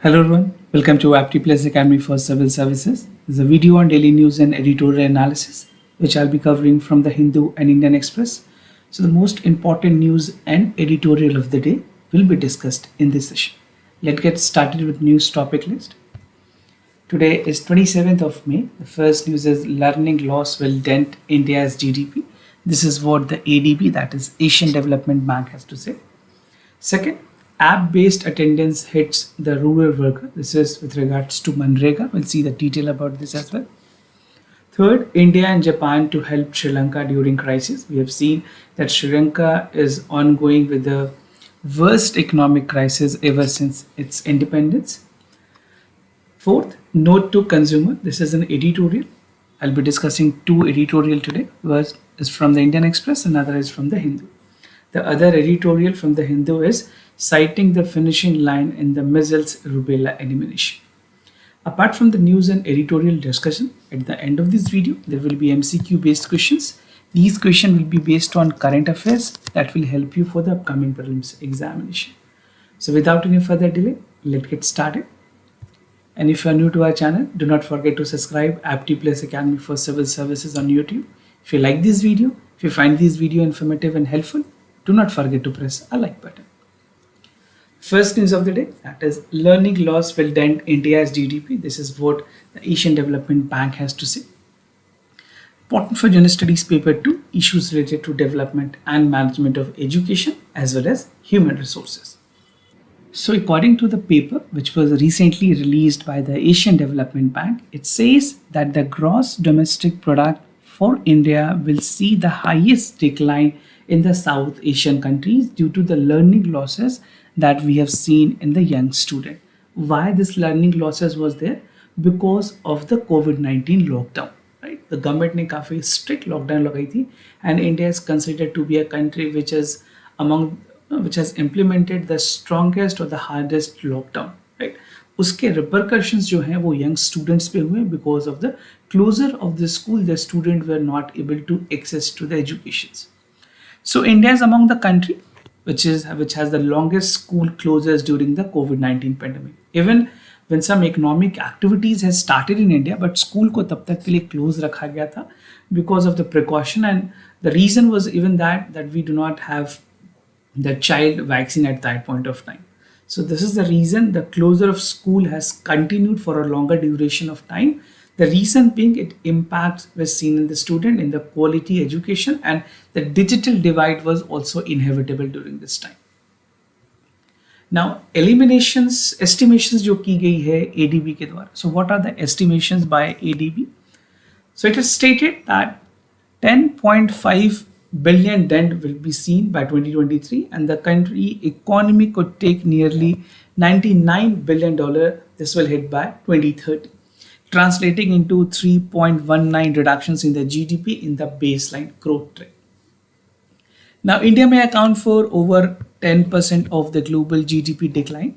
Hello everyone, welcome to Apti Plus Academy for Civil Services. This is a video on daily news and editorial analysis, which I'll be covering from the Hindu and Indian Express. So the most important news and editorial of the day will be discussed in this session. Let's get started with news topic list. Today is 27th of May. The first news is learning loss will dent India's GDP. This is what the ADB, that is Asian Development Bank, has to say. Second, app-based attendance hits the rural worker. This is with regards to Manrega. We'll see the detail about this as well. Third, India and Japan to help Sri Lanka during crisis. We have seen that Sri Lanka is ongoing with the worst economic crisis ever since its independence. Fourth, note to consumer. This is an editorial. I'll be discussing two editorial today. One is from the Indian Express, another is from the Hindu. The other editorial from the Hindu is citing the finishing line in the measles rubella elimination. Apart from the news and editorial discussion, at the end of this video, there will be MCQ based questions. These questions will be based on current affairs that will help you for the upcoming prelims examination. So without any further delay, let's get started. And if you are new to our channel, do not forget to subscribe Apti Plus Academy for Civil Services on YouTube. If you like this video, if you find this video informative and helpful, do not forget to press a like button. First news of the day, that is learning loss will dent India's GDP. This is what the Asian Development Bank has to say. Important for General Studies Paper 2, issues related to development and management of education as well as human resources. So according to the paper, which was recently released by the Asian Development Bank, it says that the gross domestic product for India will see the highest decline in the South Asian countries due to the learning losses that we have seen in the young student. Why this learning losses was there? Because of the COVID-19 lockdown. Right? The government ने काफी strict lockdown लगाई थी, and India is considered to be a country which has implemented the strongest or the hardest lockdown. Right? उसके repercussions जो हैं वो young students पे हुए because of the closure of the school. The students were not able to access to the educations. So India is among the country which has the longest school closures during the COVID-19 pandemic. Even when some economic activities has started in India, but school को तब तक के लिए close रखा गया था because of the precaution, and the reason was even that we do not have the child vaccine at that point of time. So this is the reason the closure of school has continued for a longer duration of time. The reason being it impacts was seen in the student in the quality education, and the digital divide was also inevitable during this time. Now estimations जो की गई है ADB के द्वारा. So what are the estimations by ADB? So it is stated that 10.5 billion dent will be seen by 2023, and the country economy could take nearly $99 billion. This will hit by 2030. Translating into 3.19 reductions in the GDP in the baseline growth rate. Now, India may account for over 10% of the global GDP decline,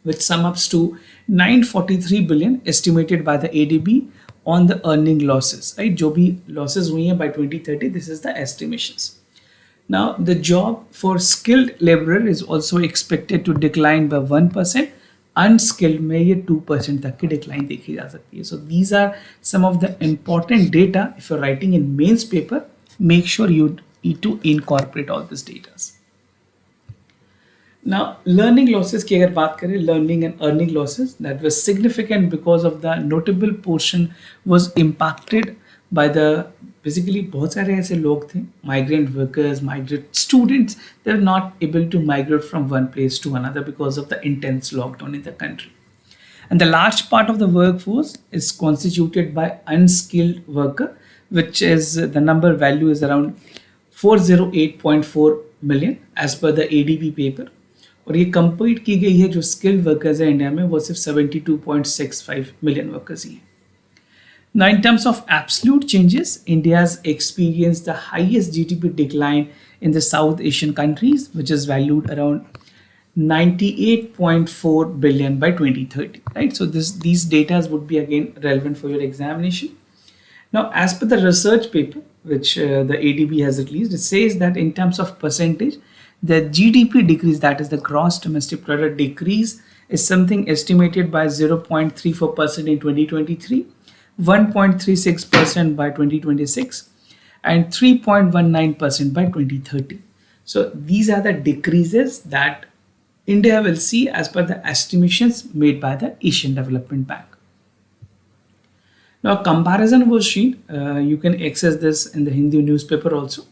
which sums up to 943 billion estimated by the ADB on the earning losses. Right? जो भी losses हुई हैं by 2030, this is the estimations. Now, the job for skilled laborer is also expected to decline by 1%. Unskilled में ये 2% तक की decline देखी जा सकती है. So these are some of the important data. If you're writing in mains paper, make sure you need to incorporate all these data. Now learning losses की अगर बात करें, learning and earning losses, that was significant because of the notable portion was impacted by the basically बहुत सारे ऐसे लोग थे, migrant workers, migrant students, they were not able to migrate from one place to another because of the intense lockdown in the country. And the large part of the workforce is constituted by unskilled worker, which is the number value is around 408.4 million as per the ADB paper. और ये complete की गई है जो skilled workers है India में वो सिर्फ 72.65 मिलियन वर्कर्स ही हैं. Now, in terms of absolute changes, India has experienced the highest GDP decline in the South Asian countries, which is valued around 98.4 billion by 2030. Right? So these data would be again relevant for your examination. Now, as per the research paper, which the ADB has released, it says that in terms of percentage, the GDP decrease, that is the gross domestic product decrease, is something estimated by 0.34% in 2023, 1.36% by 2026, and 3.19% by 2030. So these are the decreases that India will see as per the estimations made by the Asian Development Bank. Now, comparison worksheet, you can access this in the Hindu newspaper also.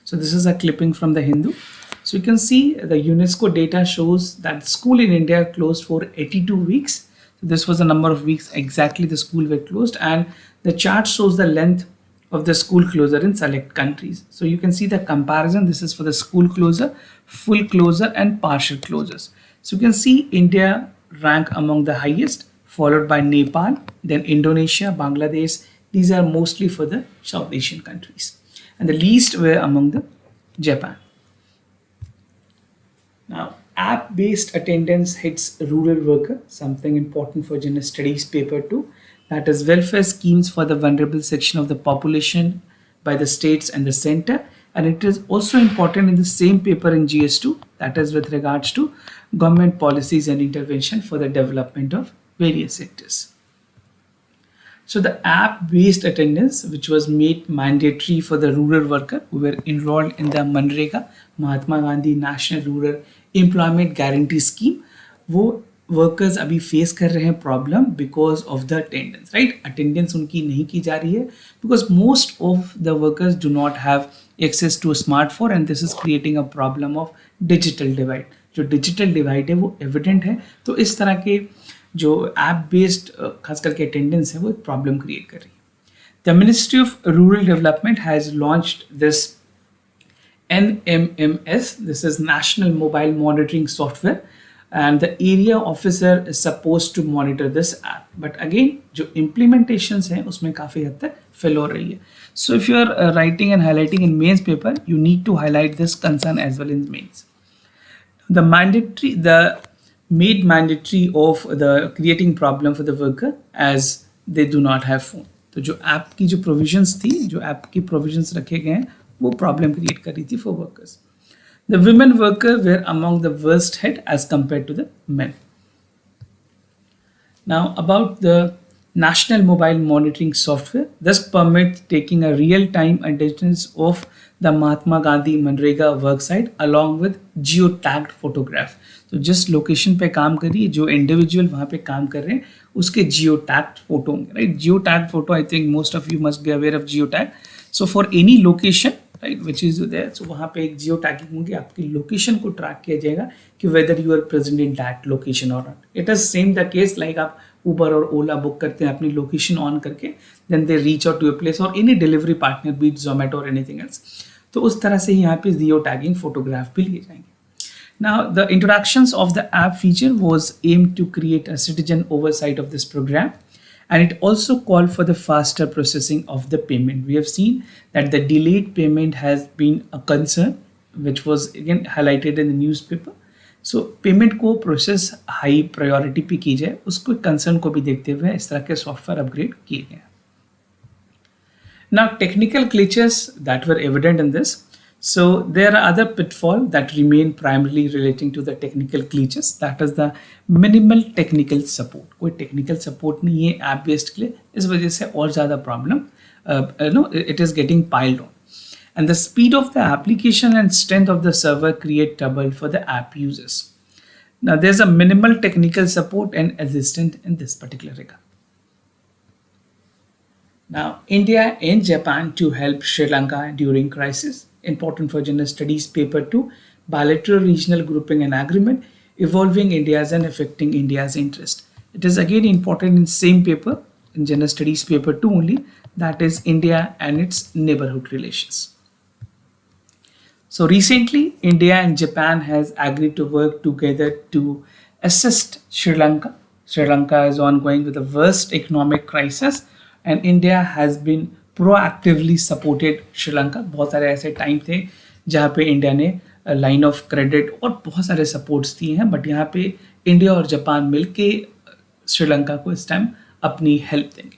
So this is a clipping from the Hindu. So you can see the UNESCO data shows that school in India closed for 82 weeks. So this was the number of weeks exactly the school were closed, and the chart shows the length of the school closure in select countries. So you can see the comparison. This is for the school closure, full closure, and partial closures. So you can see India rank among the highest, followed by Nepal, then Indonesia, Bangladesh. These are mostly for the South Asian countries. And the least were among the Japan. Now, app-based attendance hits rural worker, something important for general studies paper 2. That is welfare schemes for the vulnerable section of the population by the states and the center. And it is also important in the same paper in GS2, that is with regards to government policies and intervention for the development of various sectors. So the app-based attendance, which was made mandatory for the rural worker who were enrolled in the मनरेगा, Mahatma Gandhi national rural employment guarantee scheme, वो workers अभी face कर रहे हैं problem because of the attendance, right? Attendance उनकी नहीं की जा रही है because most of the workers do not have access to smartphone, and this is creating a problem of digital divide. जो डिजिटल डिवाइड है वो एविडेंट है. तो इस तरह के जो ऐप बेस्ड खास करके अटेंडेंस है वो एक प्रॉब्लम क्रिएट कर रही है. The ministry of rural development has launched this NMMS. This is National Mobile Monitoring Software, and the area officer is supposed to monitor this app. But again, जो implementations हैं उसमें काफ़ी हद तक fail हो रही है. So if you are writing and highlighting in mains paper, you need to highlight this concern as well in mains. The made mandatory of the creating problem for the worker as they do not have phone. तो जो app की जो provisions थी, जो app की provisions रखे गए हैं वो प्रॉब्लम क्रिएट कर रही थी for workers. The women worker were among the worst head as compared to the men. Now about the national mobile monitoring software, thus permits taking a real-time attendance of the Mahatma Gandhi MNREGA work site along with geo-tagged photograph. तो जिस location पे काम करिए, जो individual वहाँ पे काम कर रहे हैं उसके geo-tagged फोटो होंगे, right? geo-tagged photo, I think most of you must be aware of geo-tag. So for any location, right, which is there, so वहाँ पे एक जियो टैगिंग होगी, आपकी लोकेशन को ट्रैक किया जाएगा कि whether you are present in that location और not. It is same the case like आप उबर और ओला बुक करते हैं अपनी लोकेशन ऑन करके, then they reach out to a place, और any delivery partner be it Zomato और anything else. तो उस तरह से यहाँ पे जियो टैगिंग फोटोग्राफ भी लिए जाएंगे. Now, the introductions of the app feature was aimed to create a citizen oversight of this program, and it also called for the faster processing of the payment. We have seen that the delayed payment has been a concern, which was again highlighted in the newspaper. So payment को process high priority पे की जाए, उसको concern को भी देखते हुए इस तरह के software upgrade किए गए. Now, technical glitches that were evident in this. So there are other pitfalls that remain primarily relating to the technical glitches. That is the minimal technical support. कोई technical support नहीं है app based के लिए, इस वजह से और ज़्यादा problem it is getting piled on. And the speed of the application and strength of the server create trouble for the app users. Now there's a minimal technical support and assistance in this particular regard. Now India and Japan to help Sri Lanka during crisis. Important for general studies paper 2, bilateral regional grouping and agreement, evolving India's and affecting India's interest. It is again important in same paper, in general studies paper 2 only, that is India and its neighborhood relations. So recently, India and Japan has agreed to work together to assist Sri Lanka. Sri Lanka is ongoing with the worst economic crisis, and India has been proactively supported Sri Lanka. बहुत सारे ऐसे time थे जहाँ पे India ने line of credit और बहुत सारे सपोर्ट्स दिए हैं, बट यहाँ पे इंडिया और जापान मिलके श्रीलंका को इस टाइम अपनी हेल्प देंगे.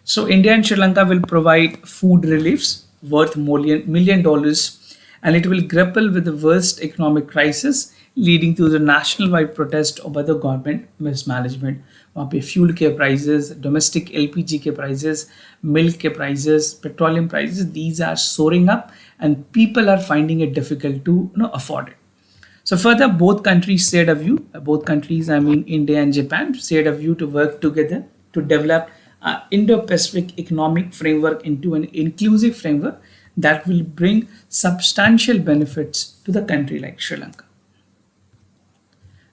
So India and Sri Lanka will provide food reliefs worth $1 million and it will grapple with the worst economic crisis leading to the national wide protest over the government mismanagement. वहाँ पे fuel के prices, domestic LPG के prices, milk के prices, petroleum prices, these are soaring up and people are finding it difficult to afford it. So further, both countries said a view, both countries, I mean India and Japan, said a view to work together to develop an Indo-Pacific economic framework into an inclusive framework that will bring substantial benefits to the country like Sri Lanka.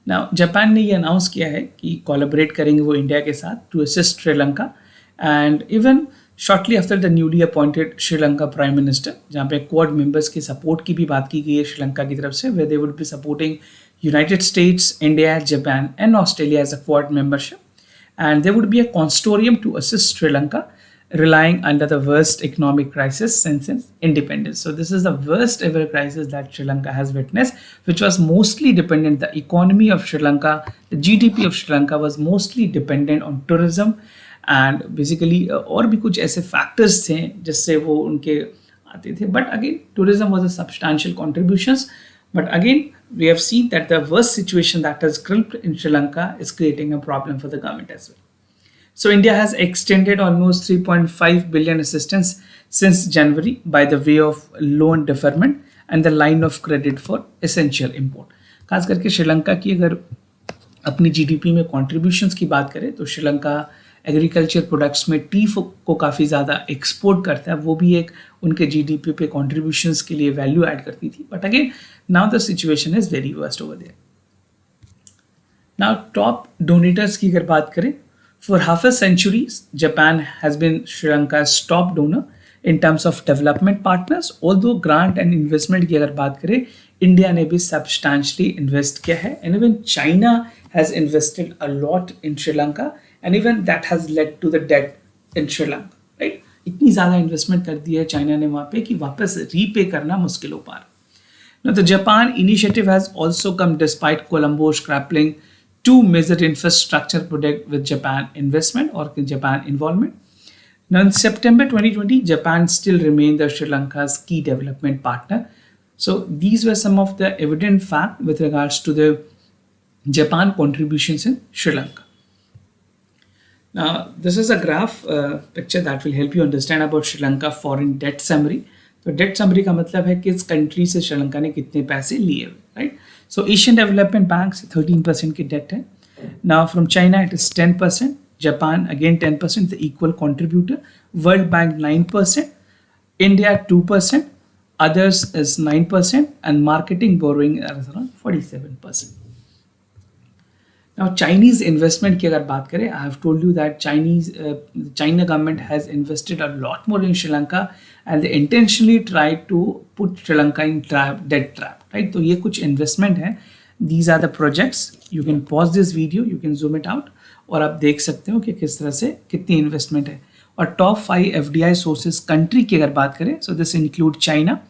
Now, Japan ने ये announce किया है कि collaborate करेंगे वो India के साथ to assist Sri Lanka and even shortly after the newly appointed Sri Lanka prime minister, जहाँ पे क्वाड मेंबर्स की सपोर्ट की भी बात की गई है श्रीलंका की तरफ से, where they would be supporting United States, India, Japan and Australia as a Quad membership, and there would be a consortium to assist Sri Lanka relying under the worst economic crisis since its independence. So this is the worst ever crisis that Sri Lanka has witnessed, which was mostly dependent, the economy of Sri Lanka, the GDP of Sri Lanka was mostly dependent on tourism and basically और भी कुछ ऐसे factors थे जिससे वो उनके आते थे. But again, tourism was a substantial contributions. But again, we have seen that the worst situation that has crept in Sri Lanka is creating a problem for the government as well. So India has extended almost 3.5 billion assistance since January by the way of loan deferment and the line of credit for essential import. खास करके श्रीलंका की अगर अपनी GDP में contributions की बात करें तो श्रीलंका एग्रीकल्चर प्रोडक्ट्स में टी को काफ़ी ज़्यादा एक्सपोर्ट करता है, वो भी एक उनके जीडीपी पे कॉन्ट्रीब्यूशंस के लिए वैल्यू ऐड करती थी. But again now the situation is very worst over there. Now top donators की अगर बात करें, for half a century, Japan has been Sri Lanka's top donor in terms of development partners. Although grant and investment की अगर बात करें, India ने भी substantially invest किया है, and even China has invested a lot in Sri Lanka, and even that has led to the debt in Sri Lanka, right? इतनी ज़्यादा इन्वेस्टमेंट कर दी है चाइना ने वहाँ पे कि वापस रीपे करना मुश्किल हो पा रहा. Now the Japan initiative has also come despite Colombo's grappling two major infrastructure projects with Japan investment or Japan involvement. Now in September 2020, Japan still remained the Sri Lanka's key development partner. So these were some of the evident facts with regards to the Japan contributions in Sri Lanka. Now this is a graph picture that will help you understand about Sri Lanka foreign debt summary. तो date summary का मतलब है कि इस country से श्रीलंका ने कितने पैसे लिए हुए, राइट. सो एशियन डेवलपमेंट बैंक से 13% की डेट है. Now from China it is 10%, Japan again 10% the equal contributor, world bank 9%, India 2%, others is 9% and marketing borrowing is around 47%. Now Chinese investment की अगर बात करें, I have told you that China government has invested a lot more in Sri Lanka and they intentionally tried to put Sri Lanka in debt trap, right? तो ये कुछ investment है. These are the projects. You can pause this video, you can zoom it out और आप देख सकते हो कि किस तरह से कितनी investment है. और top 5 FDI sources country की अगर बात करें, so this include China,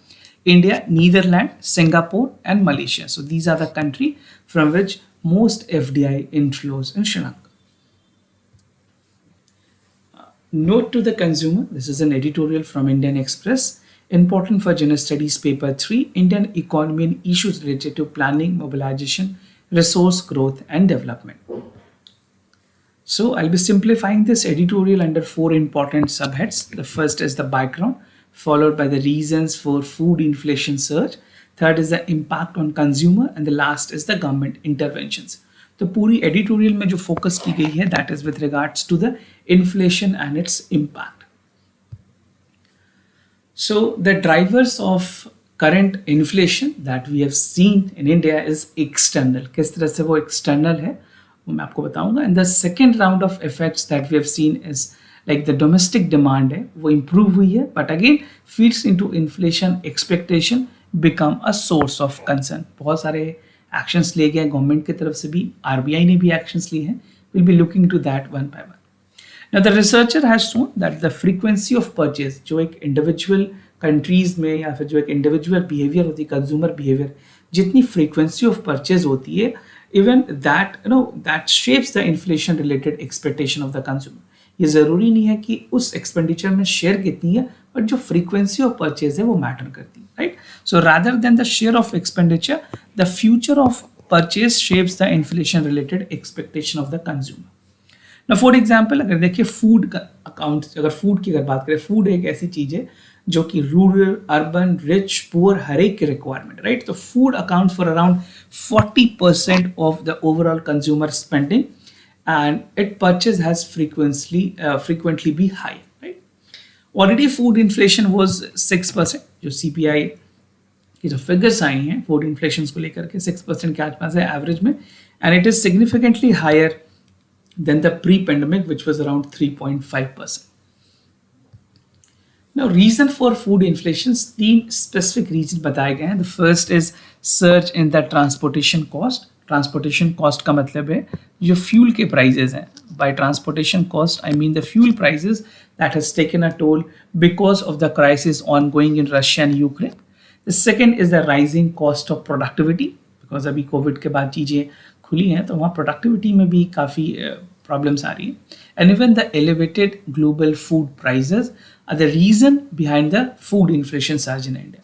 India, Netherlands, Singapore and Malaysia. So these are the country from which most FDI inflows in Sri Lanka. Note to the consumer, this is an editorial from Indian Express, important for General Studies Paper 3, Indian Economy and Issues Related to Planning, Mobilization, Resource Growth and Development. So I'll be simplifying this editorial under 4 important subheads. The first is the background, followed by the reasons for food inflation surge. Third is the impact on consumer and the last is the government interventions. तो पूरी editorial में जो focus की गई है that is with regards to the inflation and its impact. So the drivers of current inflation that we have seen in India is external. किस तरह से वो external है वो मैं आपको बताऊंगा. And the second round of effects that we have seen is like the domestic demand है वो improve हुई है, but again feeds into inflation expectation become a source of concern. बहुत सारे actions लिए गए गवर्नमेंट की तरफ से भी, RBI ने भी actions लिए हैं. We'll be looking to that one by one. Now the researcher has shown that the frequency of purchase जो एक individual countries में या फिर जो एक individual behavior होती है, consumer behavior, जितनी frequency of purchase होती है, even that that shapes the inflation related expectation of the consumer. ये ज़रूरी नहीं है कि उस एक्सपेंडिचर में शेयर कितनी है, बट जो फ्रीक्वेंसी ऑफ परचेज है वो मैटर करती है, right? So rather than the share of expenditure, the future of purchase shapes the inflation related expectation of the consumer. ना फॉर एग्जाम्पल अगर देखिए फूड का अकाउंट, अगर फूड की अगर बात करें, फूड एक ऐसी चीज़ है जो कि रूरल, अर्बन, रिच, पुअर हर एक की रिक्वायरमेंट, राइट? तो food account for around 40% of the overall consumer spending and it purchase has frequently be high, right? Already food inflation was 6%, जो CPI की जो फिगर्स आई हैं फूड इन्फ्लेशन को लेकर के 6% के आसपास है एवरेज में, and it is significantly higher than the pre-pandemic, which was around 3.5%. Now, reason for food inflation, तीन specific reasons बताए गए हैं. The first is surge in the transportation cost. Transportation cost का मतलब है जो fuel के prices हैं. By transportation cost, I mean the fuel prices that has taken a toll because of the crisis ongoing in Russia and Ukraine. The second is the rising cost of productivity, because अभी Covid के बाद चीज़ें खुली हैं तो वहाँ productivity में भी काफ़ी प्रॉब्लम्स आ रही है. And even the elevated global food prices are the reason behind the food inflation surge in India.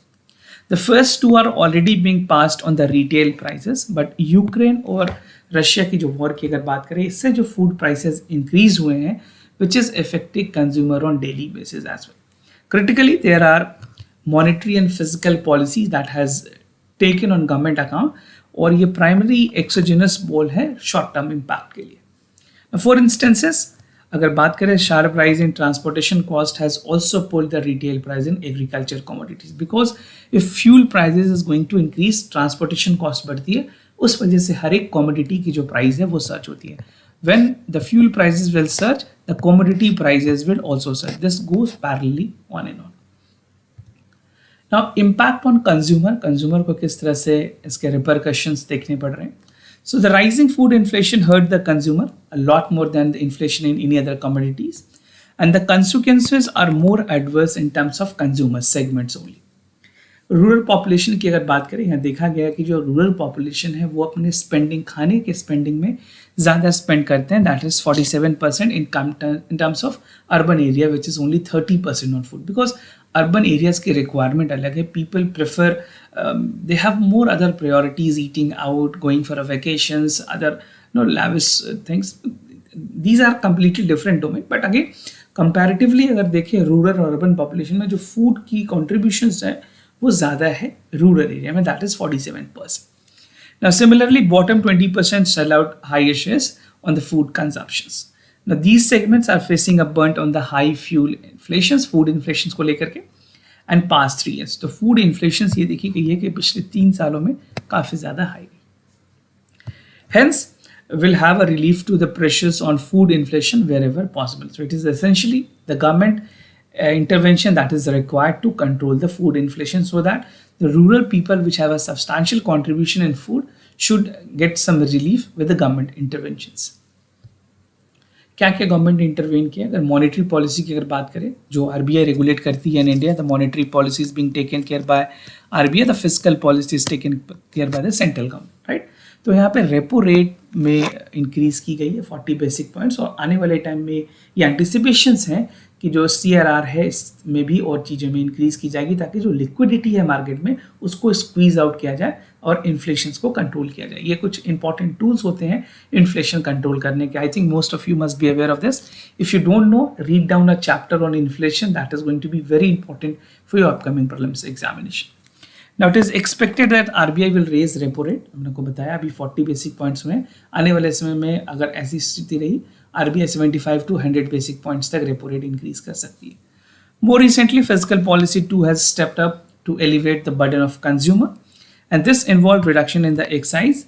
The first two are already being passed on the retail prices, but Ukraine और Russia की जो war की अगर बात करें, इससे जो food prices increase हुए हैं which is affecting consumer on daily basis as well. Critically there are monetary and physical policies that has taken on government account, और ये प्राइमरी एक्सोजेनस बोल है शॉर्ट टर्म इम्पैक्ट के लिए. फॉर इंस्टेंसेस अगर बात करें, sharp rise in transportation cost has also pulled the retail price in agriculture commodities, because if fuel prices is going to increase, transportation cost बढ़ती है, उस वजह से हर एक कमोडिटी की जो प्राइस है वो सर्च होती है. When the fuel prices will surge, the commodity prices will also surge. This goes parallelly on and on. Now, impact on consumer को किस तरह से इसके repercussions देखने पड़ रहे हैं. So the rising food inflation hurt the consumer a lot more than the inflation in any other commodities, and the consequences are more adverse in terms of consumer segments only. Rural population की अगर बात करें, यहाँ देखा गया कि जो rural population है वो अपने स्पेंडिंग, खाने के स्पेंडिंग में ज़्यादा स्पेंड करते हैं. That is 47% in terms of urban area, which is only 30% on food, because urban areas की रिक्वायरमेंट अलग है. People prefer, they have more other priorities, eating out, going for a vacations, other lavish things. These are completely different domain, but again comparatively अगर देखें rural और urban population में जो food की contributions है वो ज़्यादा है रूरल एरिया में, that is 47%. Now similarly, bottom 20% sell out higher shares on the food consumptions. Now these segments are facing a burnt on the high fuel inflations, food inflations को लेकर के, and past 3 years. तो food inflations ये देखी गई है कि पिछले 3 सालों में काफ़ी ज़्यादा हाई है. Hence, will have a relief to the pressures on food inflation wherever possible. So it is essentially the government intervention that is required to control the food inflation, so that the rural people which have a substantial contribution in food should get some relief with the government interventions. क्या क्या government intervene किया? अगर monetary policy की अगर बात करें, जो RBI regulate करती है इन India, the monetary policy is being taken care by RBI, the fiscal policy is taken care bye the central government, right? तो यहाँ पे रेपो रेट में इंक्रीज की गई है 40 बेसिक पॉइंट्स, और आने वाले टाइम में ये एंटिसिपेशंस हैं कि जो CRR है इसमें भी और चीज़ों में इंक्रीज की जाएगी, ताकि जो लिक्विडिटी है मार्केट में उसको स्क्वीज आउट किया जाए और इन्फ्लेशन को कंट्रोल किया जाए. ये कुछ इंपॉर्टेंट टूल्स होते हैं इन्फ्लेशन कंट्रोल करने के. I think most of you must be aware of this. If you don't know, read down a chapter on inflation, that is going to be very important for your upcoming prelims examination. Now it is expected that RBI will raise repo rate. हमने को बताया अभी 40 basic points हुए. आने वाले समय में अगर ऐसी स्थिति रही, RBI 75 to 100 बेसिक पॉइंट्स तक रेपो रेट इंक्रीज कर सकती है. More recently, fiscal policy too has stepped up to elevate the burden of consumer, and this involved reduction in the excise.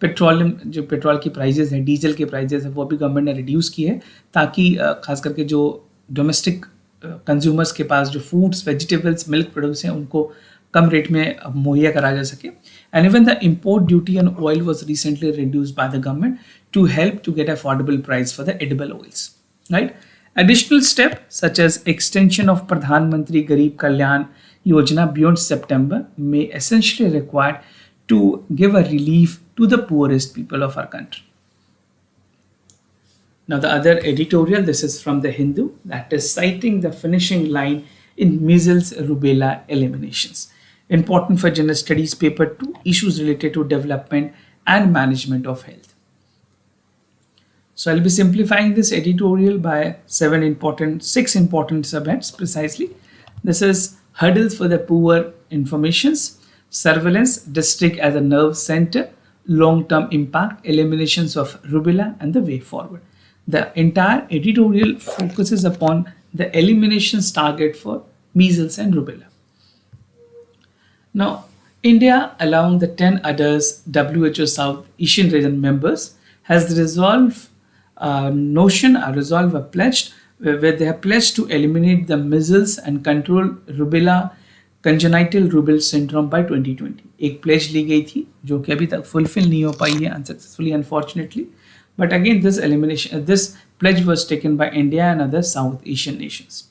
Petroleum, जो पेट्रोल की प्राइजेस है, diesel के prices है, वो भी गवर्नमेंट ने रिड्यूस की है, ताकि खास करके जो डोमेस्टिक कंज्यूमर्स के पास जो फूड्स, वेजिटेबल्स, मिल्क प्रोडक्ट्स हैं उनको कम रेट में मुहैया करा जा सके. And even the import duty on oil was recently reduced by the government to help to get affordable price for the edible oils, right? Additional step such as extension of Pradhan Mantri Garib Kalyan Yojana beyond September may essentially required to give a relief to the poorest people of our country. Now the other editorial, this is from the Hindu, that is citing the finishing line in measles rubella eliminations. Important for General Studies Paper 2, issues related to development and management of health. So I'll be simplifying this editorial by six important subheads precisely. This is hurdles for the poor informations, surveillance, district as a nerve center, long-term impact, eliminations of rubella, and the way forward. The entire editorial focuses upon the eliminations target for measles and rubella. Now, India, along the 10 others WHO South Asian region members, has resolved a pledge where they have pledged to eliminate the measles and control rubella congenital rubella syndrome by 2020. एक pledge ली गई थी जो कि अभी तक fulfill नहीं हो पाई है unsuccessfully unfortunately. But again, this pledge was taken by India and other South Asian nations.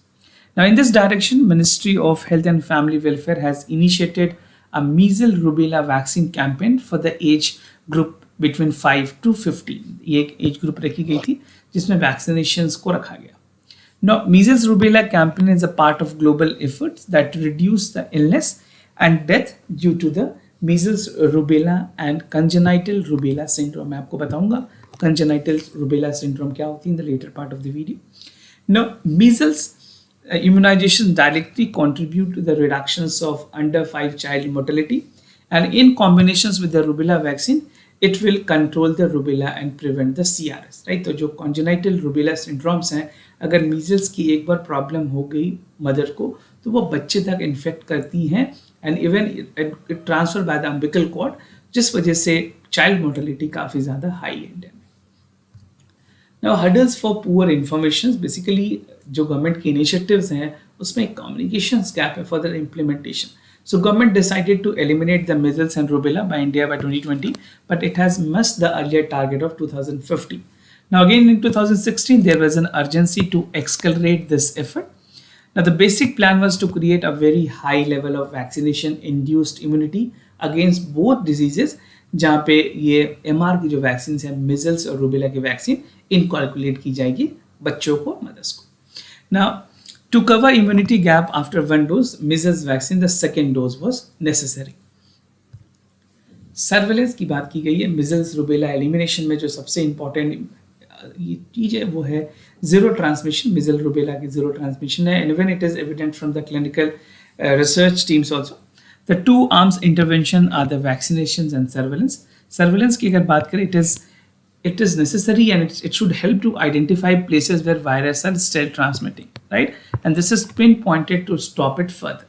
Now, in this direction, Ministry of Health and Family Welfare has initiated a measles rubella vaccine campaign for the age group between 5 to 15. ये एक age group रखी गई थी जिसमें vaccinations को रखा गया. Now, measles rubella campaign is a part of global efforts that reduce the illness and death due to the measles rubella and congenital rubella syndrome. मैं आपको बताऊंगा congenital rubella syndrome क्या होती है in the later part of the video. Now, measles immunization directly contribute to the reductions of under 5 child mortality, and in combinations with the rubella vaccine, it will control the rubella and prevent the CRS, right? तो जो congenital rubella syndromes हैं, अगर measles की एक बार problem हो गई mother को तो वो बच्चे तक इन्फेक्ट करती हैं and even it transfer by the umbilical cord, जिस वजह से child mortality काफ़ी ज़्यादा high है इंडिया में. Now, hurdles for poor information, basically जो गवर्नमेंट की इनिशिएटिव्स हैं उसमें communications gap है for the implementation. So government decided to eliminate the measles and rubella by India by 2020, but it has missed the earlier target of 2050. Now again in 2016, there was an urgency to accelerate this effort. Now the basic plan was to create a very high level of vaccination induced immunity against both diseases, जहाँ पे ये MR की जो vaccine है measles और rubella की vaccine incorporate की जाएगी बच्चों को मदर्स को. Now, to cover immunity gap after one dose measles vaccine, the second dose was necessary. Surveillance की बात की गई है. measles rubella elimination में जो सबसे इम्पोर्टेंट चीज है वो है zero transmission. measles rubella की zero transmission है, and when it is evident from the clinical research teams also. The two arms intervention are the vaccinations and surveillance. Surveillance की अगर बात करें, it is necessary and it should help to identify places where viruses are still transmitting, right? And this is pinpointed to stop it further.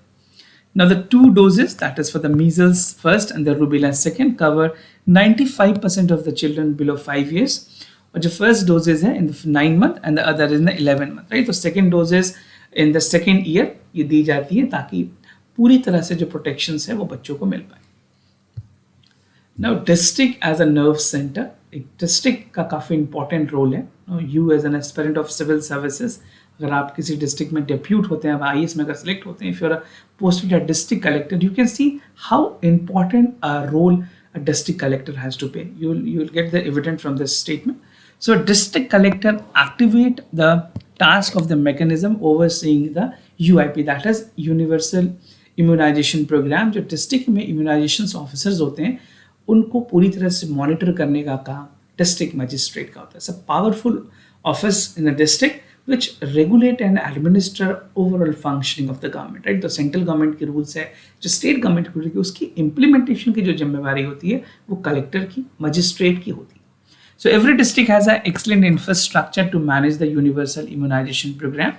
Now the two doses, that is for the measles first and the rubella second, cover 95% of the children below 5 years. और जो first doses है in the 9 month and the other in the 11 month, right? तो second doses in the second year ये दी जाती है ताकि पूरी तरह से जो protections है वो बच्चों को मिल पाए. Now district as a nerve center, एक डिस्ट्रिक्ट का काफ़ी इंपॉर्टेंट रोल है. You as an aspirant of civil services, अगर आप किसी डिस्ट्रिक्ट में डेप्यूट होते हैं, IAS में अगर सेलेक्ट होते हैं, if you are posted at district collector, you can see how important a role a district collector has to pay. You will get the evidence from this statement. So district collector activate the task of the mechanism overseeing the UIP, that is Universal Immunization Program. जो district में immunisation officers होते हैं उनको पूरी तरह से monitor करने का काम डिस्ट्रिक्ट मजिस्ट्रेट का होता है. सब powerful office in the district which regulate and administer overall functioning of the government, right? तो सेंट्रल गवर्नमेंट के रूल्स है, जो स्टेट गवर्नमेंट के रूल्स है, उसकी इम्प्लीमेंटेशन की जो जिम्मेवारी होती है वो कलेक्टर की, मजिस्ट्रेट की होती है. So every district has an excellent infrastructure to manage the universal immunization program,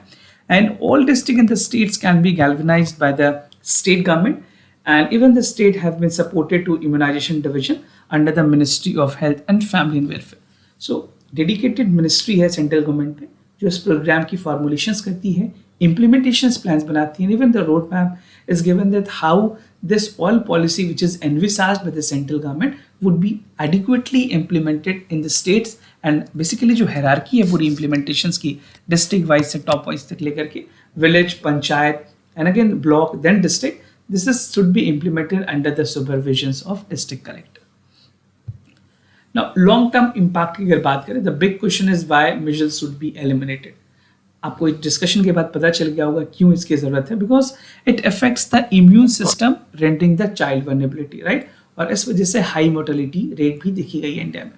and all districts in the states can be galvanized by the state government, and even the state have been supported to immunization division under the Ministry of Health and Family Welfare. So dedicated ministry है central government पे जो इस programme की formulations करती है, implementation plans बनाती है, even the road map is given that how this all policy which is envisaged by the central government would be adequately implemented in the states. And basically जो hierarchy है पूरी implementations की, district wise से top wise तक लेकर के village, panchayat and again block, then district, this is should be implemented under the supervision of district collector. Now long term impact की अगर बात करें, the big question is why measles should be eliminated. आपको इस discussion के बाद पता चल गया होगा क्यों इसकी जरूरत है, because it affects the immune system rending the child vulnerability, right. और इस वजह से हाई मोर्टेलिटी रेट भी देखी गई है इंडिया में.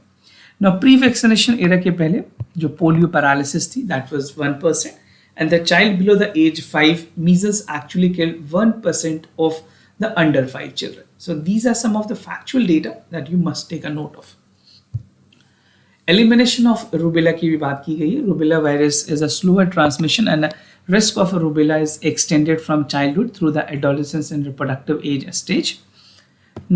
नाउ प्री वैक्सीनेशन एरा के पहले जो पोलियो पैरालिसिस थी, that was 1%, and the child below the age 5, measles actually killed 1% of the under 5 children. So these are some of the factual data that you must take a note of. Elimination of rubella की भी बात की गई है. Rubella virus is a slower transmission and risk of rubella is extended from childhood through the adolescence and reproductive age stage.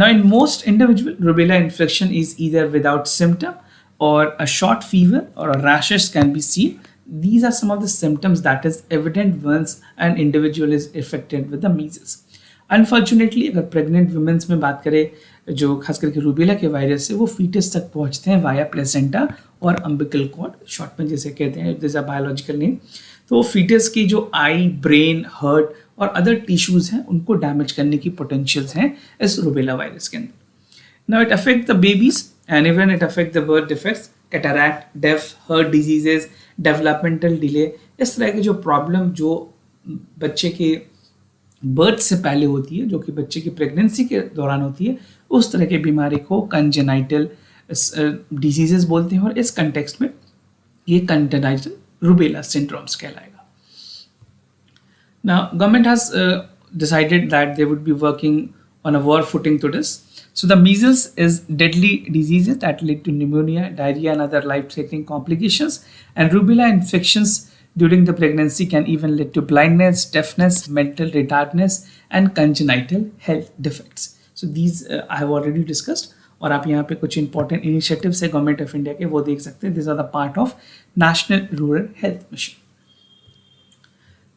Now in most individual, rubella infection is either without symptom or a short fever or a rashes can be seen. These are some of the symptoms that is evident once an individual is affected with the measles. Unfortunately, अगर pregnant women's में बात करें जो खास करके rubella के virus से वो फीटस तक पहुंचते हैं वाया प्लेसेंटा और अम्बिकल कॉर्ड, शॉर्ट में जैसे कहते हैं, दिस अ बायोलॉजिकल नेम. तो फीटस की जो आई, ब्रेन, हार्ट और अदर टिश्यूज हैं उनको डैमेज करने की पोटेंशियल्स हैं इस रूबेला वायरस के अंदर. Now it affect the babies and even it affect the birth defects, cataract, deaf, heart diseases, developmental delay. इस तरह के जो प्रॉब्लम जो बच्चे के बर्थ से पहले होती है, जो कि बच्चे की प्रेगनेंसी के दौरान होती है, उस तरह की बीमारी को कंजेनाइटल डिजीजेस बोलते हैं. और इस कंटेक्स्ट में ये कंजेनाइटल रूबेला सिंड्रोम्स कहलाएगा. Now, government has decided that they would be working on a war footing to this. So the measles is deadly diseases that lead to pneumonia, diarrhea, and other life-threatening complications. And rubella infections during the pregnancy can even lead to blindness, deafness, mental retardedness, and congenital health defects. So these I have already discussed. और आप यहाँ पे कुछ important initiatives है government of India के, वो देख सकते हैं. This are the part of national rural health mission.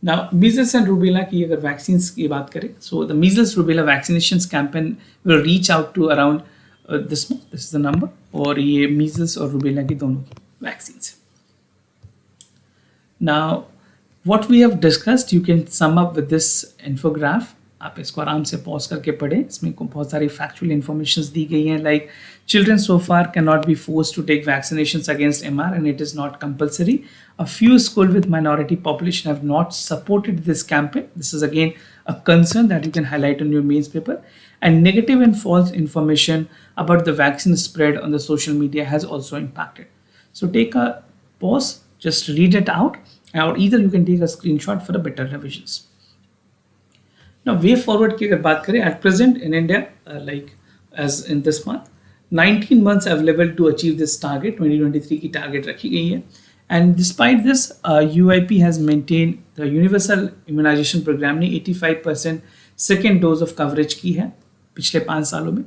Now, measles and rubella की अगर vaccines की बात करें, so the measles rubella vaccinations campaign will reach out to around this month. This is the number. और ये measles और rubella की दोनों की vaccines. Now, what we have discussed, you can sum up with this infograph. आप इसको आराम से पॉज करके पढ़ें. इसमें बहुत सारी फैक्चुअल इन्फॉर्मेशन दी गई हैं, like children so far can not be force to take vaccinations against MR and it is not compulsory. A few schools with minority population have not supported this campaign. This is again a concern that you can highlight on your mains paper. And negative and false information about the vaccine spread on the social media has also impacted. So take a pause, just read it out, or either you can take a screenshot for the better revisions. Now, way forward की अगर बात करें, at present in India, like as in this month, 19 months available to achieve this target. 2023 की target रखी गई है. And despite this, UIP has maintained the universal immunization program ने 85% second dose of coverage की है पिछले 5 सालों में.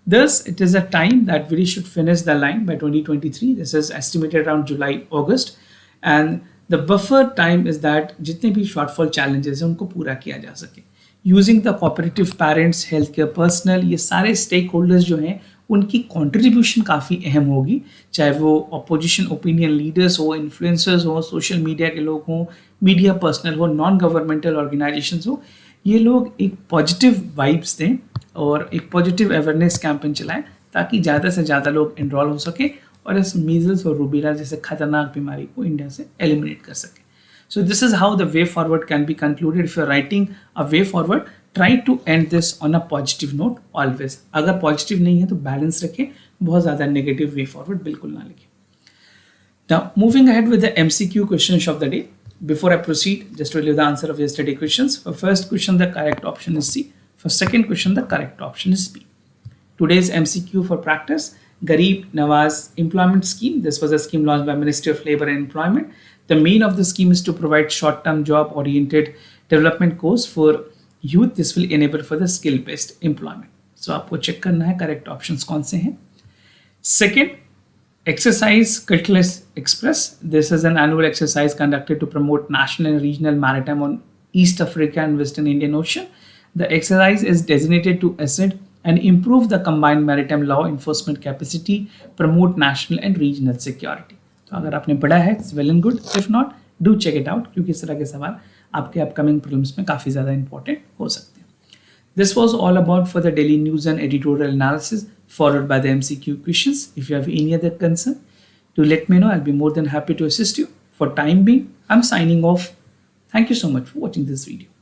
Thus, it is a time that we should finish the line by 2023. This is estimated around July, August. And the buffer time is that जितने भी shortfall challenges हैं उनको पूरा किया जा सके. Using the cooperative parents, health care personal, ये सारे स्टेक होल्डर्स जो हैं उनकी कंट्रीब्यूशन काफ़ी अहम होगी, चाहे वो अपोजिशन ओपिनियन लीडर्स हो, इन्फ्लुएंसर्स हो, सोशल मीडिया के लोग हों, मीडिया पर्सनल हो, नॉन गवर्नमेंटल ऑर्गेनाइजेशंस हो. ये लोग एक पॉजिटिव वाइब्स दें और एक पॉजिटिव अवेयरनेस कैंपेन चलाएं ताकि ज़्यादा से ज़्यादा लोग इनरोल हो सके और इस मीजल्स और रूबेला जैसे खतरनाक बीमारी को इंडिया से एलिमिनेट कर सके. So this is how the way forward can be concluded. If you're writing a way forward, try to end this on a positive note always. अगर positive नहीं है तो balance रखें, बहुत ज़्यादा negative way forward बिल्कुल ना लिखें. Now moving ahead with the MCQ questions of the day. Before I proceed, just to tell you the answer of yesterday questions. For first question, the correct option is C. For second question, the correct option is B. Today's MCQ for practice, Garib Nawaz Employment Scheme. This was a scheme launched by Ministry of Labour and Employment. The main of the scheme is to provide short-term job-oriented development course for youth. This will enable for the skill-based employment. So आपको check करना है correct options कौन से हैं. Second, exercise Cultless Express. This is an annual exercise conducted to promote national and regional maritime on East Africa and Western Indian Ocean. The exercise is designated to assist and improve the combined maritime law enforcement capacity, promote national and regional security. तो अगर आपने पढ़ा है it's well and good, if not do check it out, क्योंकि इस तरह के सवाल आपके अपकमिंग प्रीलिम्स में काफ़ी ज़्यादा इंपॉर्टेंट हो सकते हैं. This was all about for the daily news and editorial analysis. followed by the MCQ questions. If you have any other concern, do let me know. I'll be more than happy to assist you. For time being, I'm signing off. Thank you so much for watching this video.